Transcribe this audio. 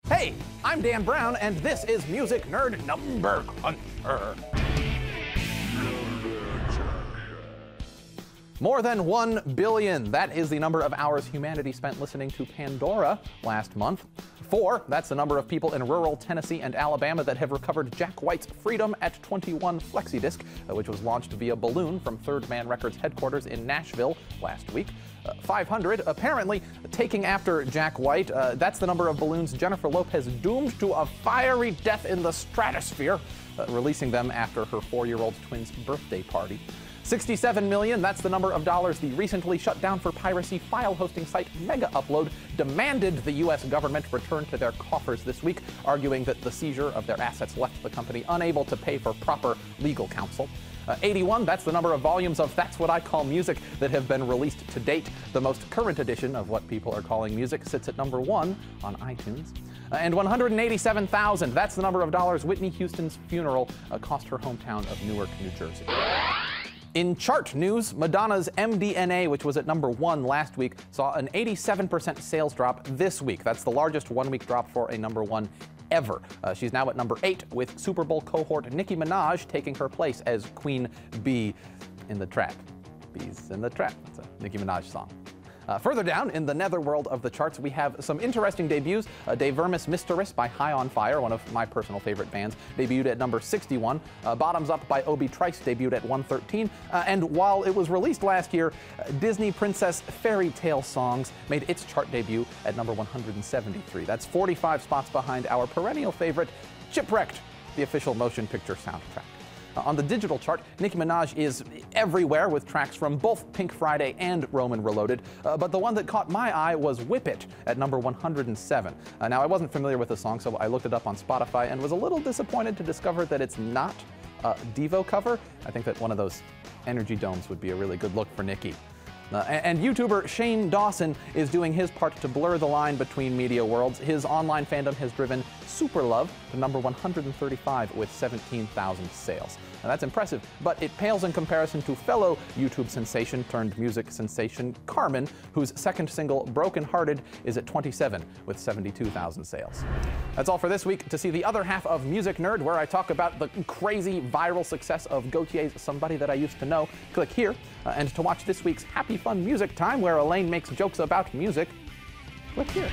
Hey, I'm Dan Brown, and this is Music Nerd Numbercruncher. More than 1 billion. That is the number of hours humanity spent listening to Pandora last month. 4, that's the number of people in rural Tennessee and Alabama that have recovered Jack White's Freedom at 21 flexidisc, which was launched via balloon from Third Man Records headquarters in Nashville last week. 500, apparently taking after Jack White, that's the number of balloons Jennifer Lopez doomed to a fiery death in the stratosphere, releasing them after her 4-year-old twin's birthday party. 67 million, that's the number of dollars the recently shut down for piracy file hosting site Mega Upload demanded the U.S. government return to their coffers this week, arguing that the seizure of their assets left the company unable to pay for proper legal counsel. 81, that's the number of volumes of That's What I Call Music that have been released to date. The most current edition of what people are calling music sits at number 1 on iTunes. And 187,000, that's the number of dollars Whitney Houston's funeral cost her hometown of Newark, New Jersey. In chart news, Madonna's MDNA, which was at number 1 last week, saw an 87% sales drop this week. That's the largest one-week drop for a number 1 ever. She's now at number 8, with Super Bowl cohort Nicki Minaj taking her place as Queen Bee in the Trap. Bees in the Trap. That's a Nicki Minaj song. Further down in the netherworld of the charts, we have some interesting debuts. De Vermis Mysteris by High on Fire, one of my personal favorite bands, debuted at number 61. Bottoms Up by Obi Trice debuted at 113. And while it was released last year, Disney Princess Fairy Tale Songs made its chart debut at number 173. That's 45 spots behind our perennial favorite, Chipwrecked, the official motion picture soundtrack. On the digital chart, Nicki Minaj is everywhere with tracks from both Pink Friday and Roman Reloaded, but the one that caught my eye was Whip It at number 107. Now, I wasn't familiar with the song, so I looked it up on Spotify and was a little disappointed to discover that it's not a Devo cover. I think that one of those energy domes would be a really good look for Nicki. And YouTuber Shane Dawson is doing his part to blur the line between media worlds. His online fandom has driven Super Love to number 135 with 17,000 sales. Now that's impressive, but it pales in comparison to fellow YouTube sensation turned music sensation Carmen, whose second single, Broken Hearted, is at 27 with 72,000 sales. That's all for this week. To see the other half of Music Nerd, where I talk about the crazy viral success of Gautier's Somebody That I Used to Know, click here. And to watch this week's Happy Fun Music Time, where Elaine makes jokes about music, click here.